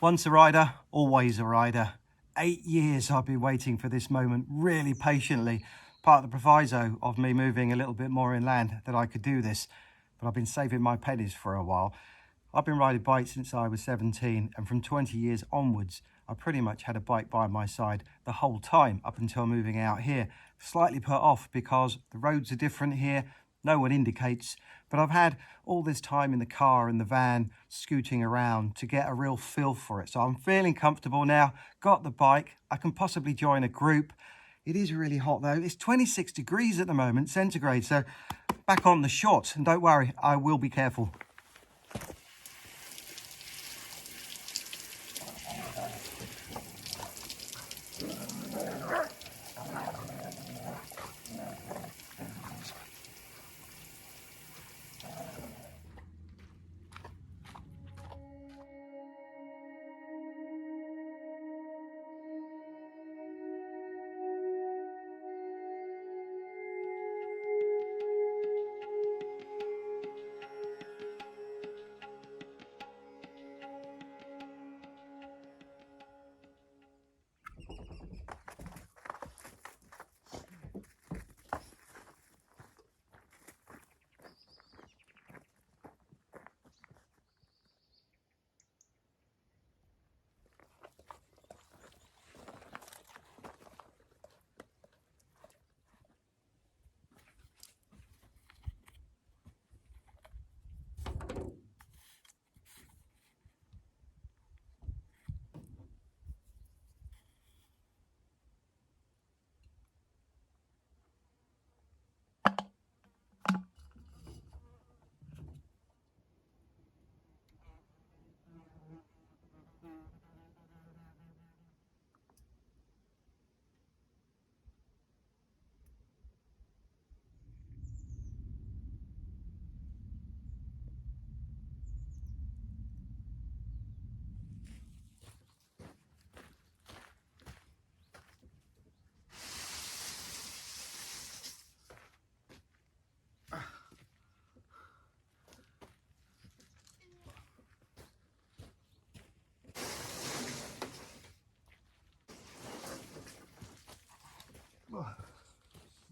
Once a rider, always a rider. 8 years I've been waiting for this moment really patiently. Part of the proviso of me moving a little bit more inland that I could do this, but I've been saving my pennies for a while. I've been riding bikes since I was 17, and from 20 years onwards, I pretty much had a bike by my side the whole time up until moving out here. Slightly put off because the roads are different here, no one indicates, but I've had all this time in the car and the van scooting around to get a real feel for it. So I'm feeling comfortable now, got the bike, I can possibly join a group. It is really hot though, it's 26 degrees at the moment, centigrade, so back on the shorts, and don't worry, I will be careful.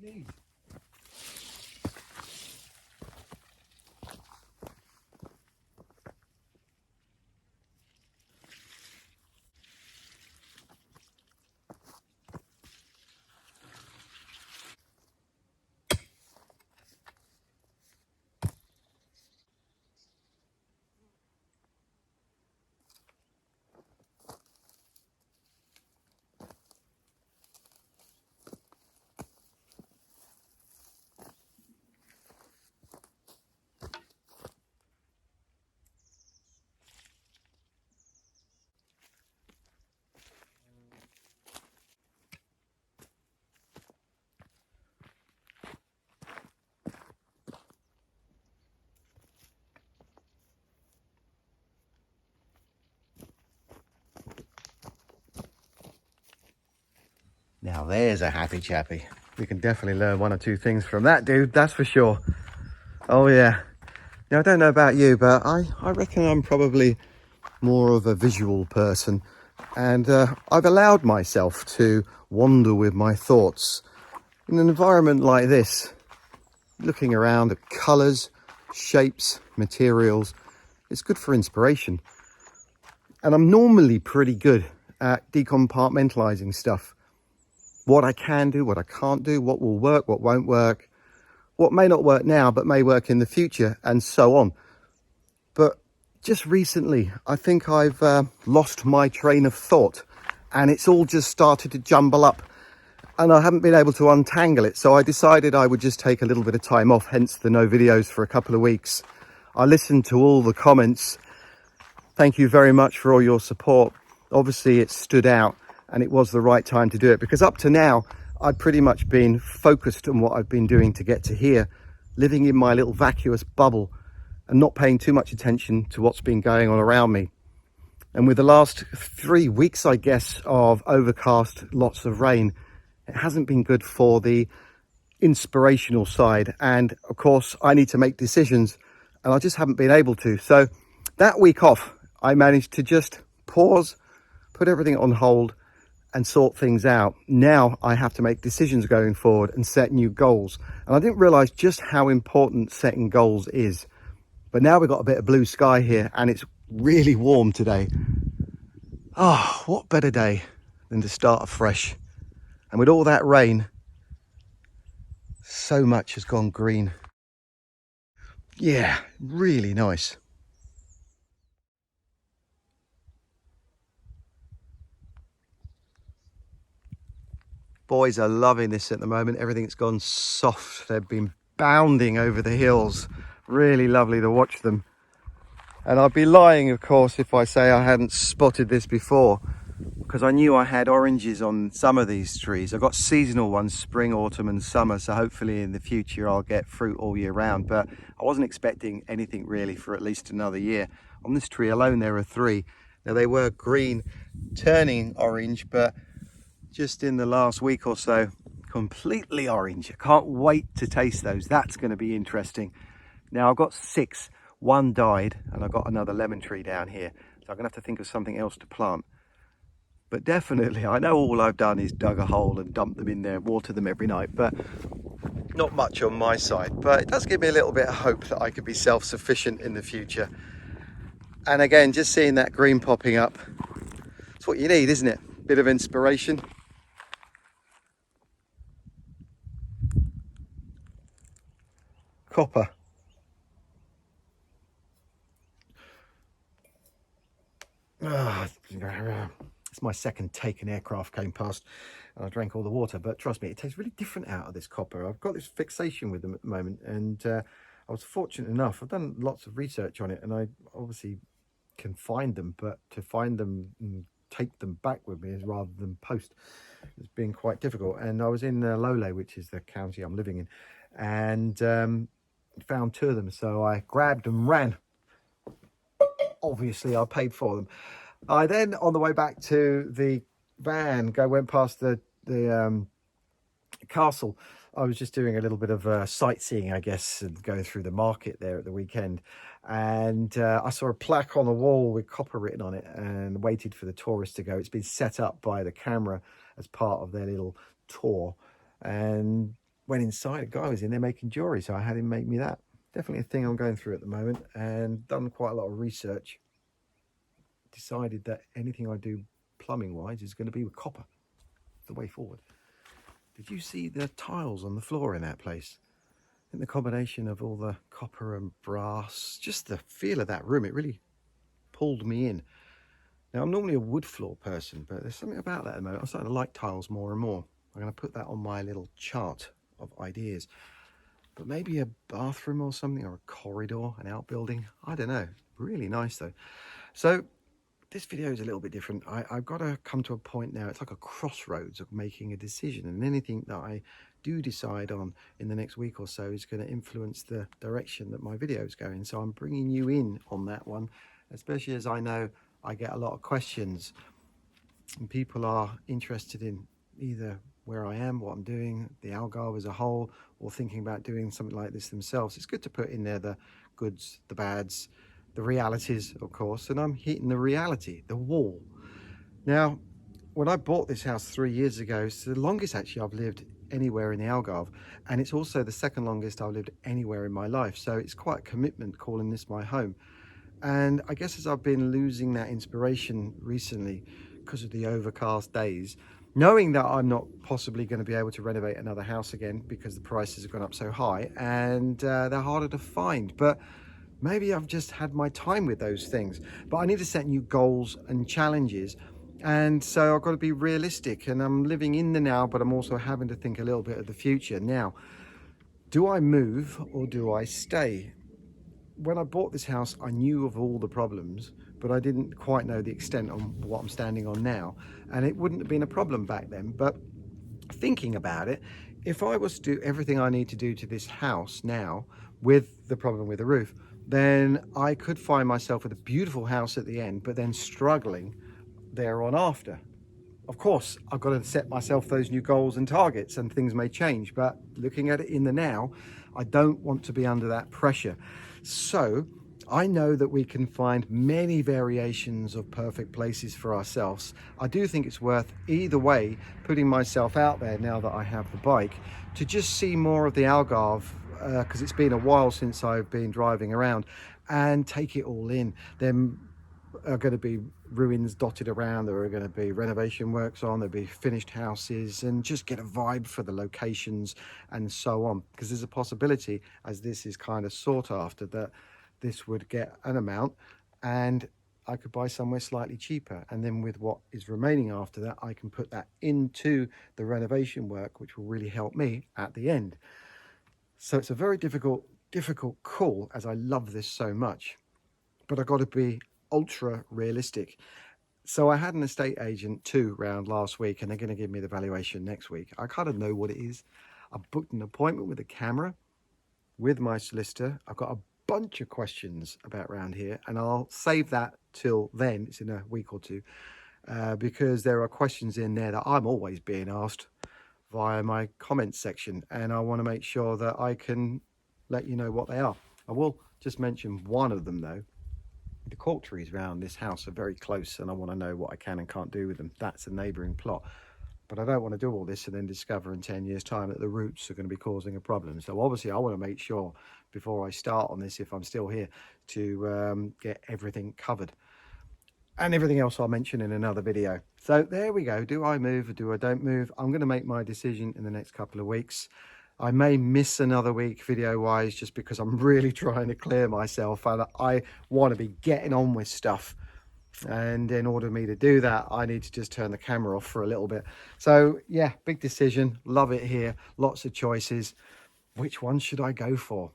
Sneeze. Now there's a happy chappy. We can definitely learn one or two things from that dude, that's for sure. Oh yeah. Now I don't know about you, but I reckon I'm probably more of a visual person, and I've allowed myself to wander with my thoughts. In an environment like this, looking around at colours, shapes, materials, it's good for inspiration. And I'm normally pretty good at decompartmentalising stuff. What I can do, what I can't do, what will work, what won't work, what may not work now but may work in the future, and so on. But just recently, I think I've lost my train of thought, and it's all just started to jumble up, and I haven't been able to untangle it. So I decided I would just take a little bit of time off, hence the no videos for a couple of weeks. I listened to all the comments. Thank you very much for all your support. Obviously it stood out, and it was the right time to do it, because up to now I'd pretty much been focused on what I've been doing to get to here, living in my little vacuous bubble and not paying too much attention to what's been going on around me. And with the last 3 weeks, I guess, of overcast, lots of rain, it hasn't been good for the inspirational side. And of course I need to make decisions, and I just haven't been able to. So that week off, I managed to just pause, put everything on hold and sort things out. Now I have to make decisions going forward and set new goals. And I didn't realize just how important setting goals is. But now we've got a bit of blue sky here and it's really warm today. Oh, what better day than to start afresh. And with all that rain, so much has gone green. Yeah, really nice. Boys are loving this at the moment. Everything's gone soft. They've been bounding over the hills. Really lovely to watch them. And I'd be lying, of course, if I say I hadn't spotted this before, because I knew I had oranges on some of these trees. I've got seasonal ones, spring, autumn and summer, so hopefully in the future I'll get fruit all year round, but I wasn't expecting anything really for at least another year. On this tree alone there are 3. Now they were green, turning orange, but just in the last week or so, completely orange. I can't wait to taste those. That's going to be interesting. Now I've got 6. 1 died and I've got another lemon tree down here. So I'm going to have to think of something else to plant. But definitely, I know all I've done is dug a hole and dumped them in there, water them every night, but not much on my side. But it does give me a little bit of hope that I could be self-sufficient in the future. And again, just seeing that green popping up, it's what you need, isn't it? Bit of inspiration. Copper. It's my second take. An aircraft came past and I drank all the water, but trust me, it tastes really different out of this copper. I've got this fixation with them at the moment, and I was fortunate enough, I've done lots of research on it and I obviously can find them, but to find them and take them back with me is rather than post, it's been quite difficult. And I was in Lole, which is the county I'm living in, and found 2 of them, so I grabbed and ran. Obviously I paid for them. I then, on the way back to the van, went past the castle. I was just doing a little bit of sightseeing, I guess, and going through the market there at the weekend, and I saw a plaque on the wall with copper written on it and waited for the tourists to go. It's been set up by the camera as part of their little tour, and went inside. A guy was in there making jewelry, so I had him make me that. Definitely a thing I'm going through at the moment, and done quite a lot of research. Decided that anything I do plumbing wise is going to be with copper. It's the way forward. Did you see the tiles on the floor in that place? I think the combination of all the copper and brass, just the feel of that room, it really pulled me in. Now I'm normally a wood floor person, but there's something about that at the moment. I'm starting to like tiles more and more. I'm going to put that on my little chart of ideas. But maybe a bathroom or something, or a corridor, an outbuilding. I don't know. Really nice though. So this video is a little bit different. I've got to come to a point now. It's like a crossroads of making a decision, and anything that I do decide on in the next week or so is going to influence the direction that my video is going. So I'm bringing you in on that one, especially as I know I get a lot of questions and people are interested in either where I am, what I'm doing, the Algarve as a whole, or thinking about doing something like this themselves. It's good to put in there the goods, the bads, the realities, of course, and I'm hitting the reality, the wall. Now, when I bought this house 3 years ago, it's the longest actually I've lived anywhere in the Algarve, and it's also the second longest I've lived anywhere in my life, so it's quite a commitment calling this my home. And I guess as I've been losing that inspiration recently because of the overcast days, knowing that I'm not possibly going to be able to renovate another house again because the prices have gone up so high and they're harder to find, but maybe I've just had my time with those things. But I need to set new goals and challenges, and so I've got to be realistic, and I'm living in the now, but I'm also having to think a little bit of the future. Now, do I move or do I stay? When I bought this house, I knew of all the problems, but I didn't quite know the extent on what I'm standing on now, and it wouldn't have been a problem back then. But thinking about it, if I was to do everything I need to do to this house now with the problem with the roof, then I could find myself with a beautiful house at the end, but then struggling thereon after. Of course, I've got to set myself those new goals and targets, and things may change, but looking at it in the now, I don't want to be under that pressure. So I know that we can find many variations of perfect places for ourselves. I do think it's worth either way putting myself out there now that I have the bike to just see more of the Algarve, because it's been a while since I've been driving around, and take it all in. There are going to be ruins dotted around, there are going to be renovation works on, there'll be finished houses, and just get a vibe for the locations and so on, because there's a possibility, as this is kind of sought after, that this would get an amount and I could buy somewhere slightly cheaper, and then with what is remaining after that I can put that into the renovation work, which will really help me at the end. So it's a very difficult call, as I love this so much, but I've got to be ultra realistic. So I had an estate agent too round last week, and they're going to give me the valuation next week. I kind of know what it is. I booked an appointment with a camera with my solicitor. I've got a bunch of questions about around here, and I'll save that till then. It's in a week or two, because there are questions in there that I'm always being asked via my comments section, and I want to make sure that I can let you know what they are. I will just mention one of them though. The cork trees around this house are very close, and I want to know what I can and can't do with them. That's a neighbouring plot. But I don't want to do all this and then discover in 10 years' time that the roots are going to be causing a problem. So obviously I want to make sure before I start on this, if I'm still here, to get everything covered. And everything else I'll mention in another video. So there we go. Do I move or do I don't move? I'm going to make my decision in the next couple of weeks. I may miss another week video-wise just because I'm really trying to clear myself. And I want to be getting on with stuff. And in order for me to do that, I need to just turn the camera off for a little bit. So yeah, big decision. Love it here. Lots of choices. Which one should I go for?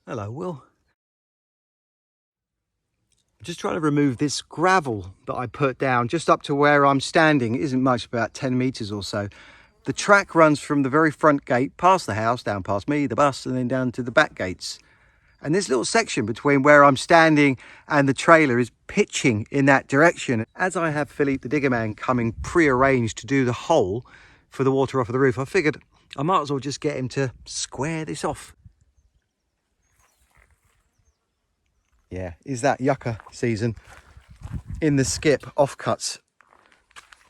Hello, Will. I'm just trying to remove this gravel that I put down just up to where I'm standing. It isn't much, about 10 meters or so. The track runs from the very front gate, past the house, down past me, the bus, and then down to the back gates. And this little section between where I'm standing and the trailer is pitching in that direction. As I have Philippe the digger man coming pre-arranged to do the hole for the water off of the roof, I figured I might as well just get him to square this off. Yeah, is that yucca season in the skip offcuts.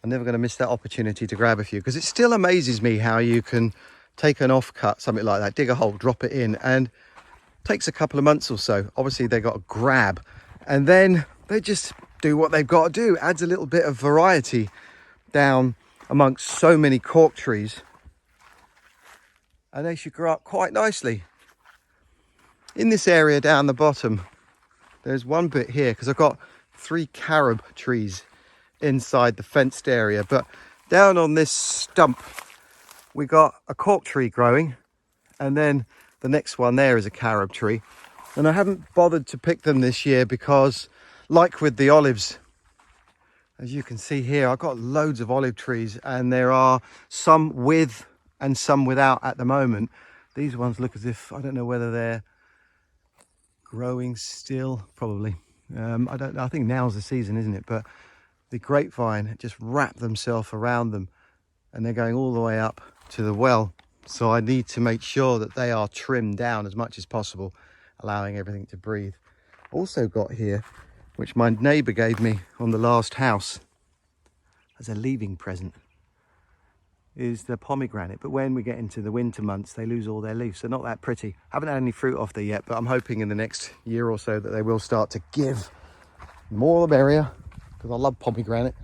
I'm never going to miss that opportunity to grab a few, because it still amazes me how you can take an offcut, something like that, dig a hole, drop it in, and takes a couple of months or so. Obviously they got to grab, and then they just do what they've got to do. Adds a little bit of variety down amongst so many cork trees, and they should grow up quite nicely. In this area down the bottom, there's one bit here, because I've got 3 carob trees inside the fenced area, but down on this stump we got a cork tree growing, and then the next one there is a carob tree. And I haven't bothered to pick them this year because, like with the olives, as you can see here, I've got loads of olive trees, and there are some with and some without at the moment. These ones look as if, I don't know whether they're growing still, probably. I don't know, I think now's the season, isn't it? But the grapevine just wrapped themselves around them, and they're going all the way up to the well. So I need to make sure that they are trimmed down as much as possible, allowing everything to breathe. Also got here, which my neighbour gave me on the last house as a leaving present, is the pomegranate. But when we get into the winter months, they lose all their leaves. They're not that pretty. Haven't had any fruit off there yet, but I'm hoping in the next year or so that they will start to give. More the merrier, because I love pomegranate.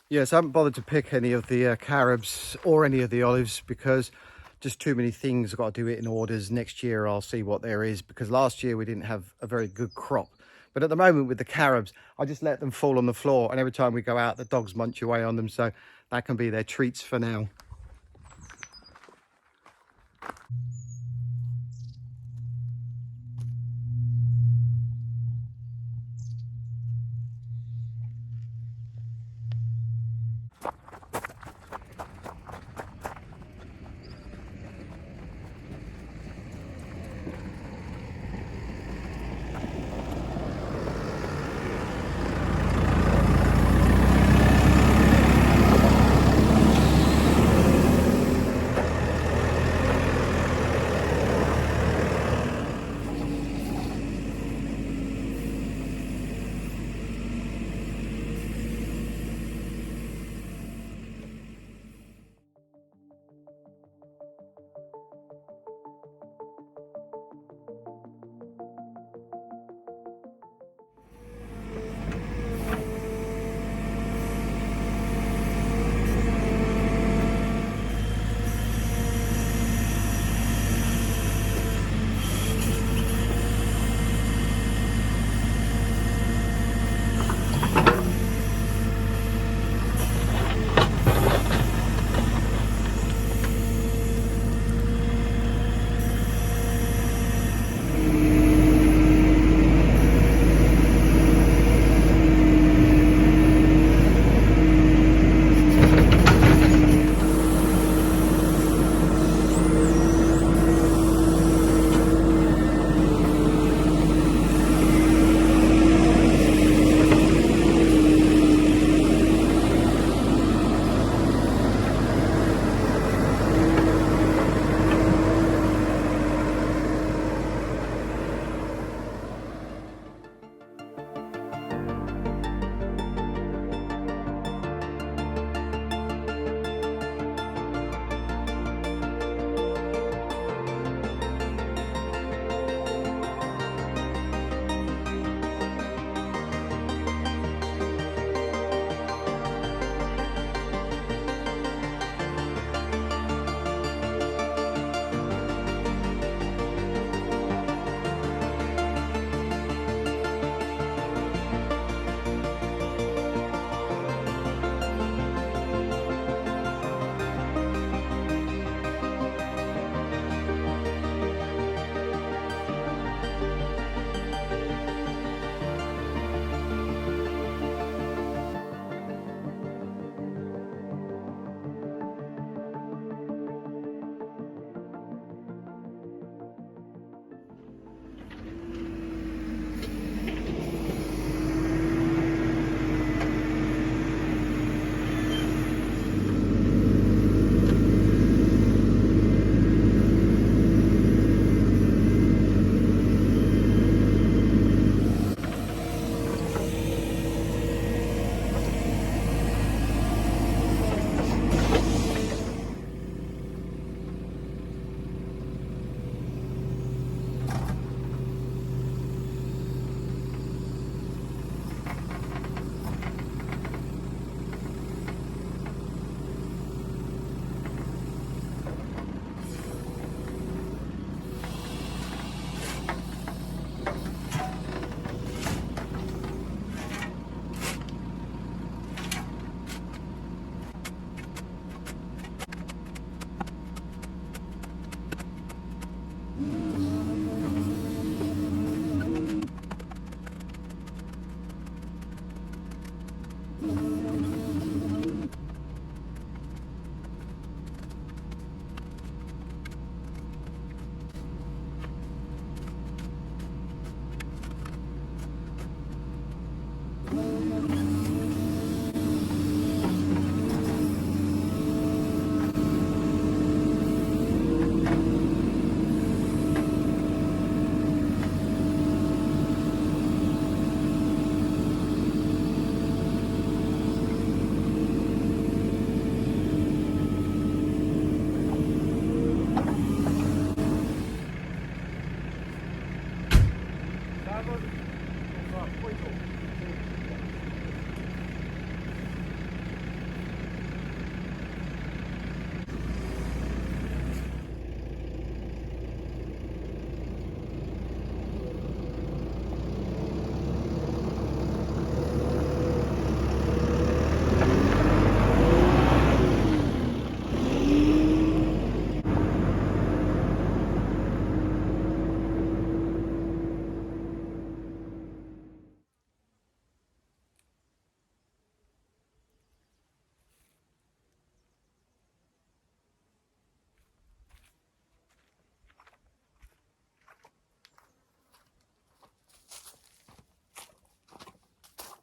Yes, I haven't bothered to pick any of the carobs or any of the olives, because just too many things. I've got to do it in orders. Next year I'll see what there is, because last year we didn't have a very good crop. But at the moment with the carobs, I just let them fall on the floor, and every time we go out the dogs munch away on them, so that can be their treats for now.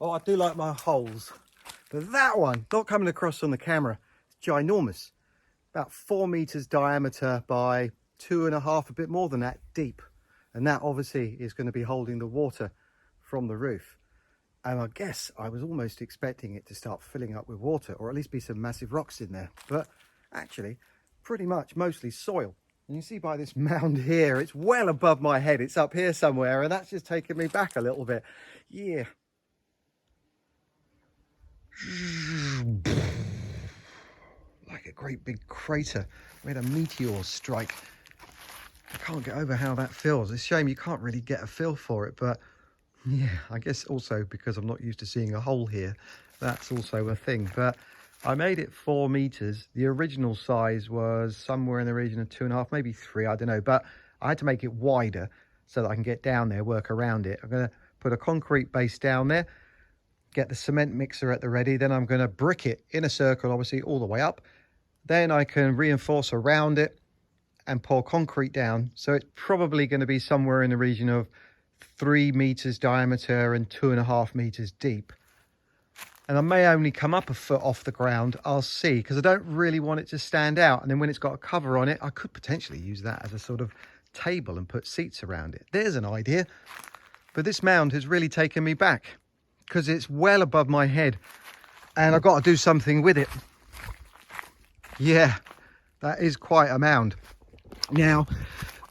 Oh, I do like my holes. But that one, not coming across on the camera, it's ginormous. About 4 meters diameter by 2.5, a bit more than that, deep. And that obviously is going to be holding the water from the roof. And I guess I was almost expecting it to start filling up with water, or at least be some massive rocks in there. But actually, pretty much mostly soil. And you see by this mound here, it's well above my head. It's up here somewhere, and that's just taken me back a little bit. Yeah. Like a great big crater. We had a meteor strike. I can't get over how that feels. It's a shame you can't really get a feel for it, but yeah, I guess also because I'm not used to seeing a hole here, that's also a thing. But I made it 4 meters. The original size was somewhere in the region of 2.5, maybe 3, I don't know. But I had to make it wider so that I can get down there, work around it. I'm going to put a concrete base down there, get the cement mixer at the ready. Then I'm going to brick it in a circle, obviously all the way up. Then I can reinforce around it and pour concrete down. So it's probably going to be somewhere in the region of 3 meters diameter and 2.5 meters deep. And I may only come up a foot off the ground. I'll see, because I don't really want it to stand out. And then when it's got a cover on it, I could potentially use that as a sort of table and put seats around it. There's an idea. But this mound has really taken me back because it's well above my head and I've got to do something with it. Yeah, that is quite a mound. Now,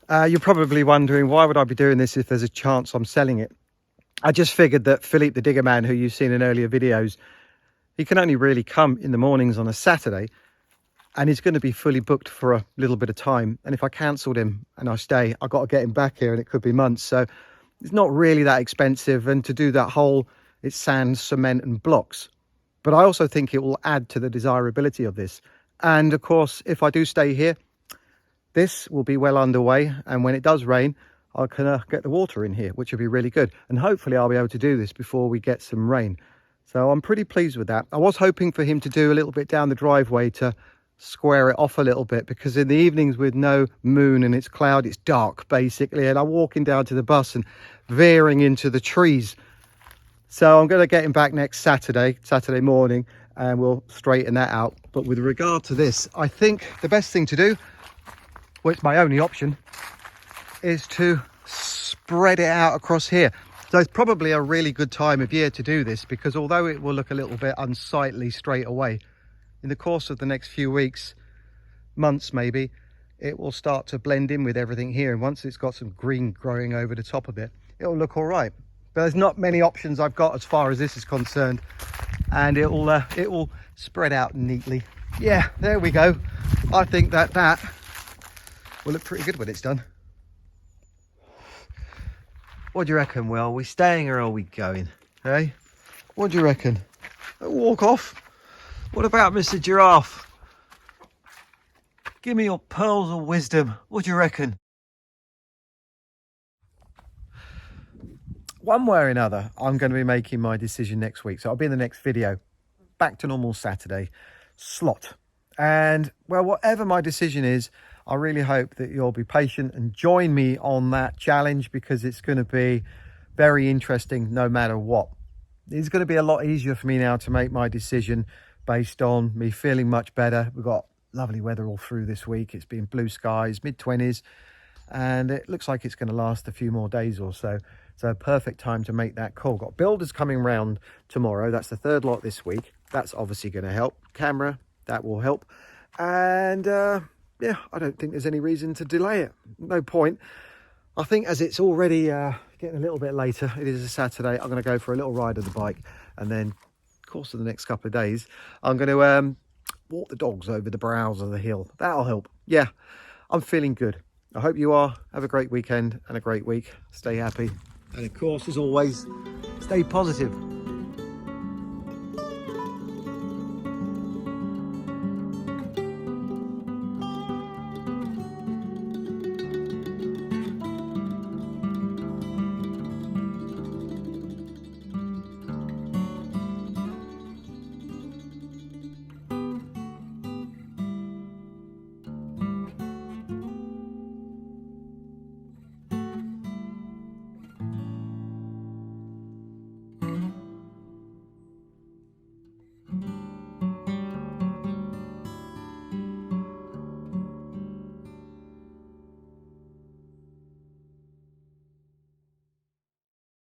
you're probably wondering, why would I be doing this if there's a chance I'm selling it? I just figured that Philippe the digger man, who you've seen in earlier videos, he can only really come in the mornings on a Saturday, and he's going to be fully booked for a little bit of time. And if I cancelled him and I stay, I've got to get him back here and it could be months. So it's not really that expensive. And to do that hole, it's sand, cement and blocks. But I also think it will add to the desirability of this. And of course, if I do stay here, this will be well underway. And when it does rain, I can get the water in here, which will be really good. And hopefully I'll be able to do this before we get some rain. So I'm pretty pleased with that. I was hoping for him to do a little bit down the driveway to square it off a little bit, because in the evenings with no moon and it's cloud, it's dark basically. And I'm walking down to the bus and veering into the trees. So I'm going to get him back next Saturday morning, and we'll straighten that out. But with regard to this, I think the best thing to do, well, it's my only option, is to spread it out across here. So it's probably a really good time of year to do this, because although it will look a little bit unsightly straight away, in the course of the next few weeks, months maybe, it will start to blend in with everything here. And once it's got some green growing over the top of it, it'll look all right. But there's not many options I've got as far as this is concerned, and it will spread out neatly. Yeah, there we go. I think that will look pretty good when it's done. What do you reckon, Will? Are we staying or are we going? Hey? What do you reckon? A walk off? What about Mr. Giraffe? Give me your pearls of wisdom. What do you reckon? One way or another, I'm going to be making my decision next week. So I'll be in the next video. Back to normal Saturday slot. And, well, whatever my decision is, I really hope that you'll be patient and join me on that challenge, because it's going to be very interesting no matter what. It's going to be a lot easier for me now to make my decision based on me feeling much better. We've got lovely weather all through this week. It's been blue skies, mid-20s, and it looks like it's going to last a few more days or so. So perfect time to make that call. Got builders coming round tomorrow. That's the third lot this week. That's obviously going to help. Camera, that will help. And yeah, I don't think there's any reason to delay it. No point. I think as it's already getting a little bit later, it is a Saturday, I'm going to go for a little ride of the bike. And then, of course, of the next couple of days, I'm going to walk the dogs over the brows of the hill. That'll help. Yeah, I'm feeling good. I hope you are. Have a great weekend and a great week. Stay happy. And of course, as always, stay positive.